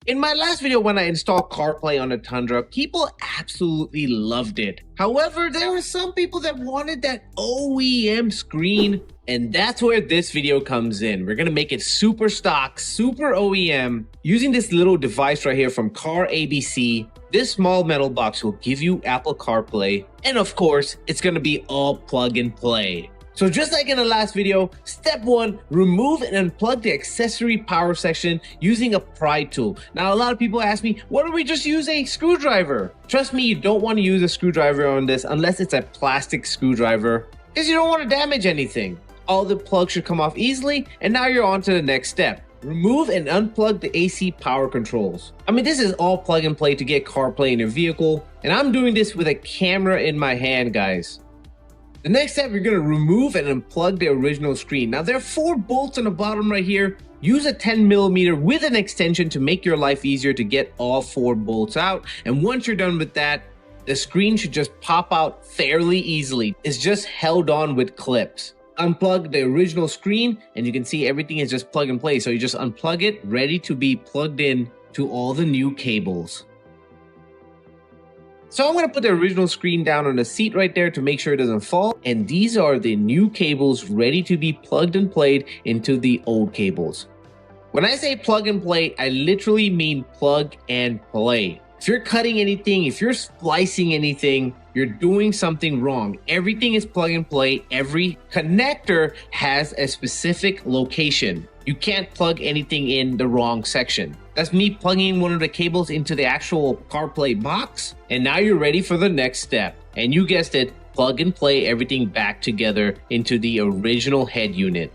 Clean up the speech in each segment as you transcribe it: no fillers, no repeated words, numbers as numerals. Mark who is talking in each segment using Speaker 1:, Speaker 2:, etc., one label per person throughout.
Speaker 1: In my last video when I installed CarPlay on the Tundra, people absolutely loved it. However, there were some people that wanted that OEM screen, and that's where this video comes in. We're gonna make it super stock, super OEM, using this little device right here from Car ABC. This small metal box will give you Apple CarPlay, and of course, it's gonna be all plug and play. So just like in the last video, step 1, remove and unplug the accessory power section using a pry tool. Now, a lot of people ask me, why don't we just use a screwdriver? Trust me, you don't want to use a screwdriver on this unless it's a plastic screwdriver, because you don't want to damage anything. All the plugs should come off easily, and now you're on to the next step. Remove and unplug the AC power controls. I mean, this is all plug and play to get CarPlay in your vehicle, and I'm doing this with a camera in my hand, guys. The next step, you're going to remove and unplug the original screen. Now, there are 4 bolts on the bottom right here. Use a 10mm with an extension to make your life easier to get all 4 bolts out. And once you're done with that, the screen should just pop out fairly easily. It's just held on with clips. Unplug the original screen and you can see everything is just plug and play. So you just unplug it, ready to be plugged in to all the new cables. So I'm going to put the original screen down on the seat right there to make sure it doesn't fall. And these are the new cables ready to be plugged and played into the old cables. When I say plug and play, I literally mean plug and play. If you're cutting anything, if you're splicing anything, you're doing something wrong. Everything is plug and play. Every connector has a specific location. You can't plug anything in the wrong section. That's me plugging one of the cables into the actual CarPlay box. And now you're ready for the next step. And you guessed it, plug and play everything back together into the original head unit.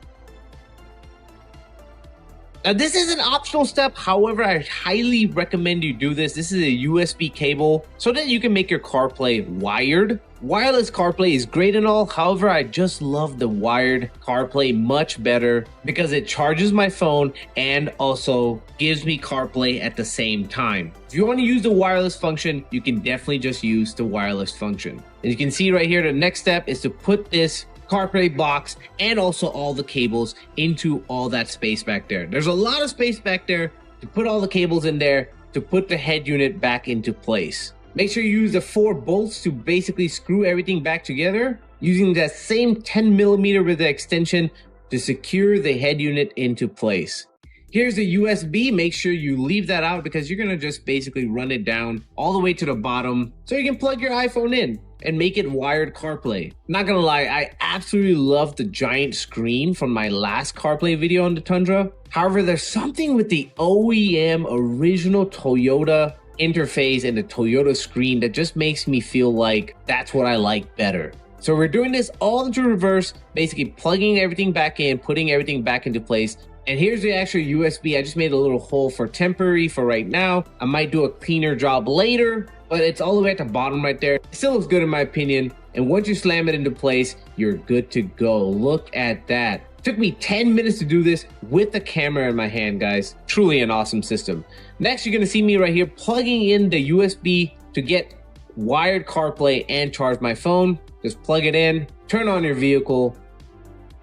Speaker 1: Now, this is an optional step. However, I highly recommend you do this. This is a USB cable so that you can make your CarPlay wired. Wireless CarPlay is great and all. However, I just love the wired CarPlay much better because it charges my phone and also gives me CarPlay at the same time. If you want to use the wireless function, you can definitely just use the wireless function. And you can see right here, the next step is to put this CarPlay box and also all the cables into all that space back there. There's a lot of space back there to put all the cables in there to put the head unit back into place. Make sure you use the 4 bolts to basically screw everything back together using that same 10mm with the extension to secure the head unit into place. Here's the USB. Make sure you leave that out because you're gonna just basically run it down all the way to the bottom so you can plug your iPhone in and make it wired CarPlay. Not gonna lie, I absolutely love the giant screen from my last CarPlay video on the Tundra. However, there's something with the OEM original Toyota interface and the Toyota screen that just makes me feel like that's what I like better. So we're doing this all into reverse, basically plugging everything back in, putting everything back into place. And here's the actual USB. I just made a little hole for temporary for right now. I might do a cleaner job later, but it's all the way at the bottom right there. It still looks good in my opinion. And once you slam it into place, you're good to go. Look at that. It took me 10 minutes to do this with the camera in my hand, guys. Truly an awesome system. Next, you're gonna see me right here plugging in the USB to get wired CarPlay and charge my phone. Just plug it in, turn on your vehicle,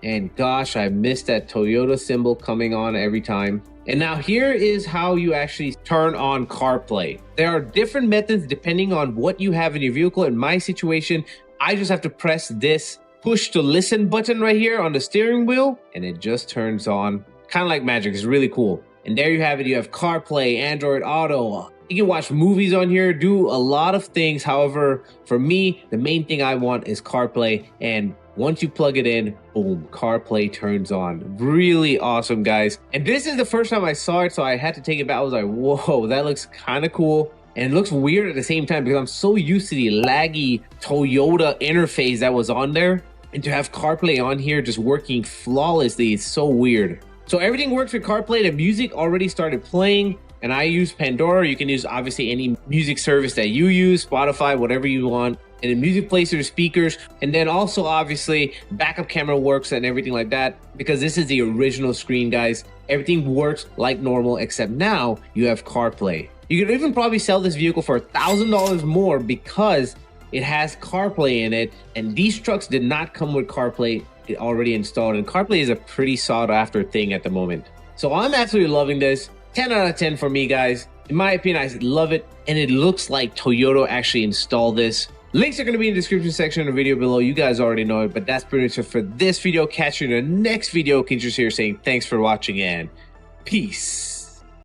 Speaker 1: and gosh, I missed that Toyota symbol coming on every time. And now here is how you actually turn on CarPlay. There are different methods depending on what you have in your vehicle. In my situation, I just have to press this push to listen button right here on the steering wheel, and it just turns on. Kind of like magic. It's really cool. And there you have it. You have CarPlay, Android Auto. You can watch movies on here, do a lot of things. However, for me, the main thing I want is CarPlay. And once you plug it in, boom, CarPlay turns on. Really awesome, guys. And this is the first time I saw it, so I had to take it back. I was like, whoa, that looks kind of cool. And it looks weird at the same time because I'm so used to the laggy Toyota interface that was on there. And to have CarPlay on here just working flawlessly, it's so weird. So everything works with CarPlay. The music already started playing. And I use Pandora. You can use obviously any music service that you use, Spotify, whatever you want. And the music plays through the speakers. And then also obviously backup camera works and everything like that. Because this is the original screen, guys. Everything works like normal, except now you have CarPlay. You could even probably sell this vehicle for $1,000 more because it has CarPlay in it. And these trucks did not come with CarPlay already installed. And CarPlay is a pretty sought after thing at the moment. So I'm absolutely loving this. 10 out of 10 for me, guys. In my opinion, I love it, and it looks like Toyota actually installed this. Links are going to be in the description section of the video below. You guys already know it, but that's pretty much it for this video. Catch you in the next video. Kinjus here saying thanks for watching and peace.